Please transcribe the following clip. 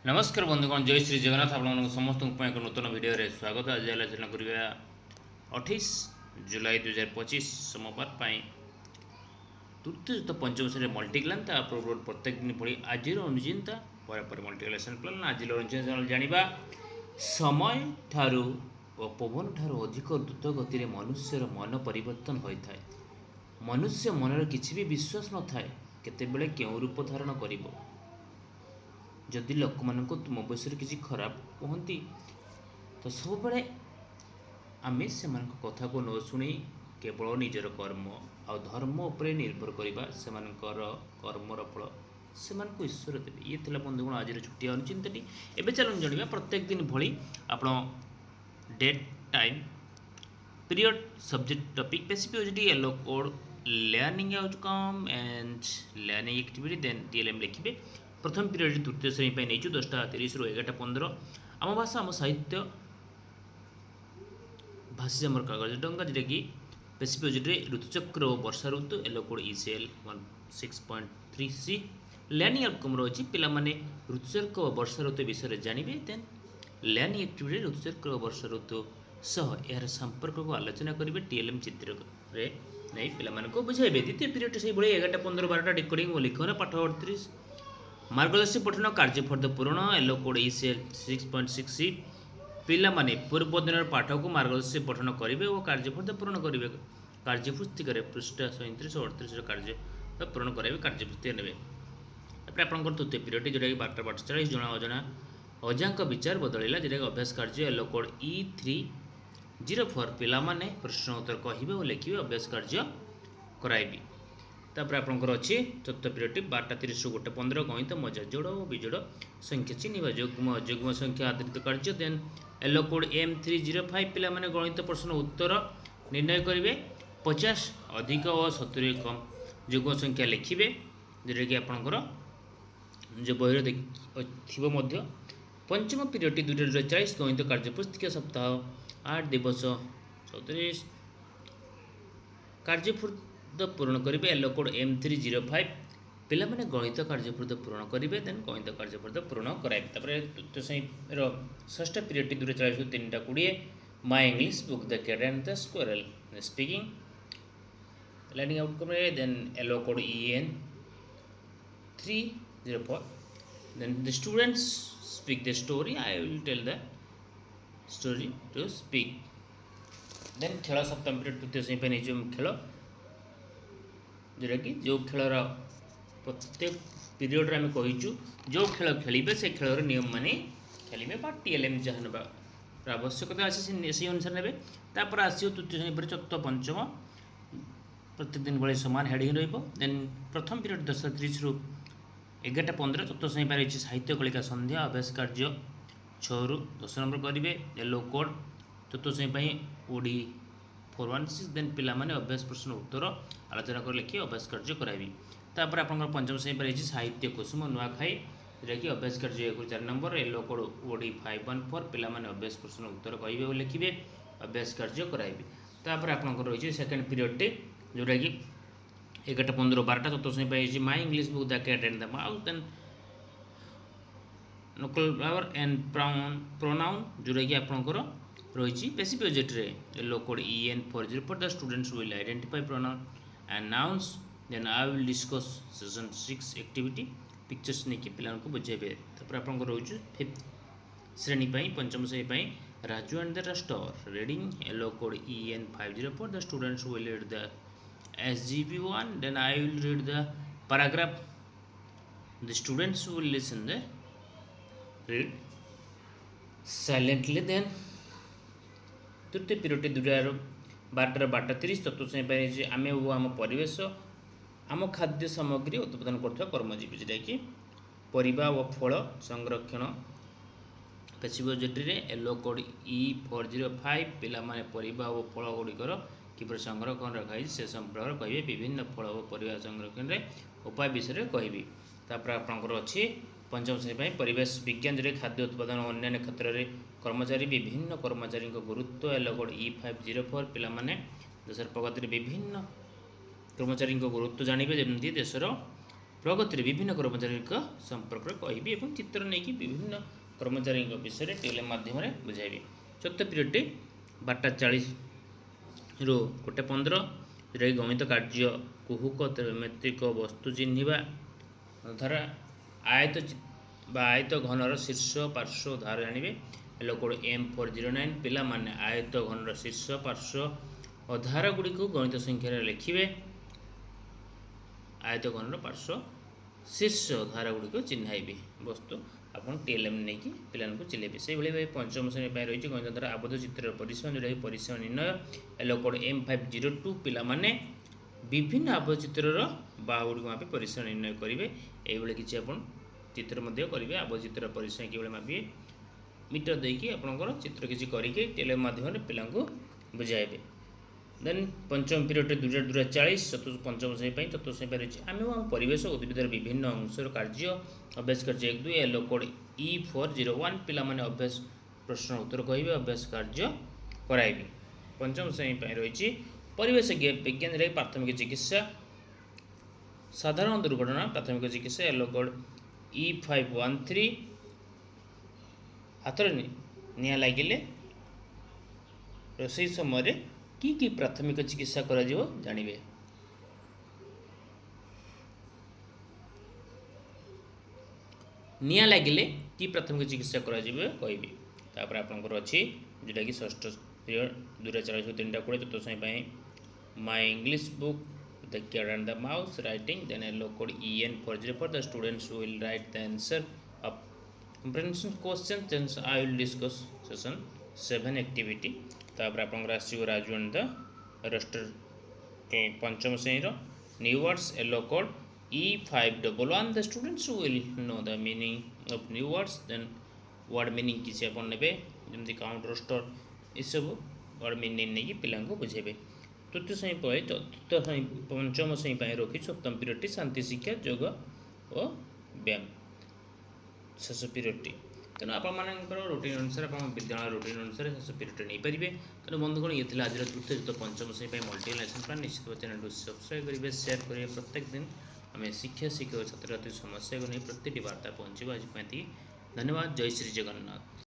नमस्कार बंधुगण जय श्री जगन्नाथ आप समस्त एक नूतन भिडियो स्वागत। आज आलोचना करवा 28 जुलाई 2025 सोमवार तृतीय पंचम श्रेणी मल्टीक्लान प्रत्येक दिन पढ़ी आज अनुचिंता मल्टीक्लेसन प्लान आज जाना समय ठारू और पवन ठारू अधिक द्रुत गति मनुष्यर मन परिवर्तन होता है। मनुष्य मनर किसी भी विश्वास न थाए केतेबेले केउं रूप धारण करिबो। जदि लोक मान तुम विषय किसी खराब कहती तो सब बड़े आम से कथा को न शुणी केवल निजर कर्म आ धर्म उपर निर्भर करवा से कर्मर फल से ईश्वर देवे। ये थी बंधुगण आज छुट्टी अनुचिंताटी। एवं चलन जाना प्रत्येक दिन भली आप date time period subject topic specific yellow code learning outcome and learning activity then TLM लिखिए। प्रथम पीरियड तृतीय श्रेणी नहीं 10:30 रु 11:15 आम भाषा आम साहित्य भाषी आम कागज डंगा जोटा कि पेसिफिक ऋतुचक्र और वर्षा ऋतु yellow code ECL 16.3C learning outcome रही पिलाने ऋतुचक्र और वर्षा ऋतु विषय जानवे। देन लर्निंग एक्टिविटी ऋतुचक्र और वर्षा ऋतु सह यार संपर्क को आलोचना करेंगे टीएलएम चित्र नहीं पिला बुझाइबे। द्वितीय पीरियड से 11:15 12 डिकोडिंग और लिखन पाठ 38 मार्गदर्शी पठन कार्यफर्द पूरण येलो कोड ECL 6.6C पिला माने पूर्व दिन पाठ को मार्गदर्शी पठन करेंगे और कार्यफर्द पूरण करेंगे। कार्यपुस्तिक पृष्ठ 37 और 38 कार्य पूरण करेंगे कार्यपुस्तिक ने। आप तृतीय पीरियड जोटा कि 12:40 जना अजना अजांक विचार बदलला जोटा कि अभ्यास कार्य येलो कोड E304 पिला माने प्रश्न उत्तर कहे और लिखे अभ्यास कार्य कराइबी। तापर आपंकर अच्छी चतुर्थ पीरियड 12:30 रु 1:15 गणित मजा जोड़ और विजोड़ संख्या चिन्ह युग्म अयुग्म संख्या आधारित कार्य। देन येलो कोड M305 पिला माने गणित प्रश्न उत्तर निर्णय करेंगे 50 अधिक और 70 कम युग्म संख्या लिखिए जोटा कि आपंकर जो बही थी। पंचम पीरियड 2:40 गणित कार्यपुस्तिक सप्ताह 8 दिवस 34 कार्यफूर्त पूरण करेंगे येलो कोड M305 पिला माने गणित कार्यफूर्त पूरण करेंगे। देन गणित कार्यफूर्त पूरण कराइबे। तृतीय श्रेणी षष्ठ पीरियड 2:40 रु 3:20 my English book the cat and the squirrel speaking learning outcome. Then yellow code EN 304 then the students speak the story I will tell the story to speak. Then खेल सप्तम period तृतीय श्रेणी नहीं खेल जोटा कि जो खेलर प्रत्येक पीरियड आम कहीचु जो खेल खेलेंगे से खेलर नियम माने खेलेंगे बा टीएलएम जहाँ आवश्यकता अच्छे से अनुसार ने। तापर आसो तृतीय श्रेणी पर चतुर्थ पंचम प्रत्येक दिन भाई सामान हेडिंग रन प्रथम पीरियड 10:30 रु 11:15 चतुर्थ श्रेणी पर रही साहित्य कलिका संध्या अभ्यास कार्य 6 रु 10 नंबर करेंगे येलो कोड चतुर्थ श्रेणी ओडी 416 देन पिला माने अभ्यास प्रश्न उत्तर आलोचना कर लिखिए अभ्यास कार्य कराइबी। तापर आप पंचम श्रेणी पर साहित्य कुसुम नुआखाई जोटा कि अभ्यास कार्य 4 नंबर येलो कोड ओडी 514 पिला माने अभ्यास प्रश्न उत्तर कहे और लिखिए अभ्यास कार्य कराइबी। तापर आप रही सेकेंड पीरियड जोटा कि 11:15 12 चतुर्थ श्रेणी पर my English book the cat and the mouse then नकल पावर एंड प्रोनाउन जोटा कि आपंकर रही specific yellow code EN 404 the students will identify pronoun and nouns then I will discuss session 6 activity pictures नहीं पिला बुझेबे। तापर आप रोज फिफ्थ श्रेणी पंचम श्रेणी Raju and the store reading yellow code EN 504 the students will read the SGB1 then I will read the paragraph the students will listen the read silently. Then तृतीय period 12:30 चतुर्थ श्रेणी आम वो आम परिवेश आम खाद्य सामग्री उत्पादन कर कर्मजीवी जोटा कि परिबा व फल संरक्षण पेसिफिक येलो कोड E405 पिला माने परिबा व फल गुड़िकर किपर संरक्षण रखाई से संपर्क कहे विभिन्न फल और परिबा संरक्षण उपाय विषय कहि। तापर आपंकर अच्छी पंचम श्रेणी परिवेश विज्ञान जो खाद्य उत्पादन और अन्य क्षेत्र में कर्मचारी विभिन्न कर्मचारी गुरुत्व येलो कोड E504 पिला माने देशर प्रगति विभिन्न कर्मचारी गुरुत्व जानवे जमी देशर प्रगति विभिन्न कर्मचारी संपर्क कहि और चित्र नहीं कि विभिन्न कर्मचारी विषय टेलीग्राम माध्यम बुझाइबी। चतुर्थ पीरियड 12:40 रु 1:15 जोटा गणित कार्य कुहुक त्रैमात्रिक वस्तु चिन्हिबा धारा आयत आयत घनर शीर्ष पार्श्व धार जानिबे। हेलो कोड M409 पिला माने आयत घनर शीर्ष पार्श्व अधार गुड़ी को गणित संख्या लिखिबे। आयत घनर पार्श्व शीर्ष धारा गुड़ी को चिन्हाइबे वस्तु आपन टीएलएम नहीं कि पिलान को चिलेबे। से भली भाई पंचम श्रेणी पाई रही गणित द्वारा आबद्ध चित्र परिसर जोटा परिसर निर्णय। हेलो कोड M502 पिला माने विभिन्न आबद्ध चित्रर बाहुड़ी को मापी परिसर निर्णय करेंगे। ये किसी आप चित्र करेंगे आबद्ध चित्र परिसर कि मापे मीटर देकी आपंकर चित्र किसी करके टेलीग्राम माध्यम पिला बुझाइबे। देन पंचम पीरियड 2:40 चतुर्थ पंचम श्रेणी चतुर्थ श्रेणी रही आम आम परिवेश उद्भिदर विभिन्न अंशर कार्य अभ्यास कार्य 1-2 येलो कोड E401 पिला माने अभ्यास प्रश्न उत्तर कहे अभ्यास कार्य कराइबे। पंचम श्रेणी रही परिवेश विज्ञान प्राथमिक चिकित्सा साधारण दुर्घटना प्राथमिक चिकित्सा येलो कोड E513 हाथ निया लगिले रोसई समय कि प्राथमिक चिकित्सा करा जानिबे। निया लगिले कि प्राथमिक चिकित्सा करा कहबी। तापर आपनकर अछि जोटा कि षष्ठ पीरियड 2:40 3:20 चतुर्थ श्रेणी my English book the cat and the mouse writing then yellow code EN404 the students will write the answer of comprehension questions then I will discuss session 7 activity। तापर आपन राशि राजू एंड द रस्टर पंचम श्रेणी new words yellow code E511 the students will know the meaning of new words then word meaning किसी आपन नेबे जेमति count roster ई सब word meaning नहीं कि पिला को बुझेबे। तृतीय श्रेणी पर चतुर्थ श्रेणी पंचम श्रेणी रखी सप्तम पीरियड शांति शिक्षा योग और व्यायाम शेष पीरियड तेणु आपर रूटीन अनुसार आप विद्यालय रूटीन अनुसार शेष पीरियड नहीं पारे। तेणु बंधुगण ये आज तृतीय जो पंचम श्रेणी मल्टी लेसन प्लान निश्चित चैनल को सब्सक्राइब करेंगे शेयर करेंगे। प्रत्येक दिन आम शिक्षा शिक्षक छात्र छात्री समस्या को नहीं प्रत्येक वार्ता पहुँचे। आज धन्यवाद। जय श्री जगन्नाथ।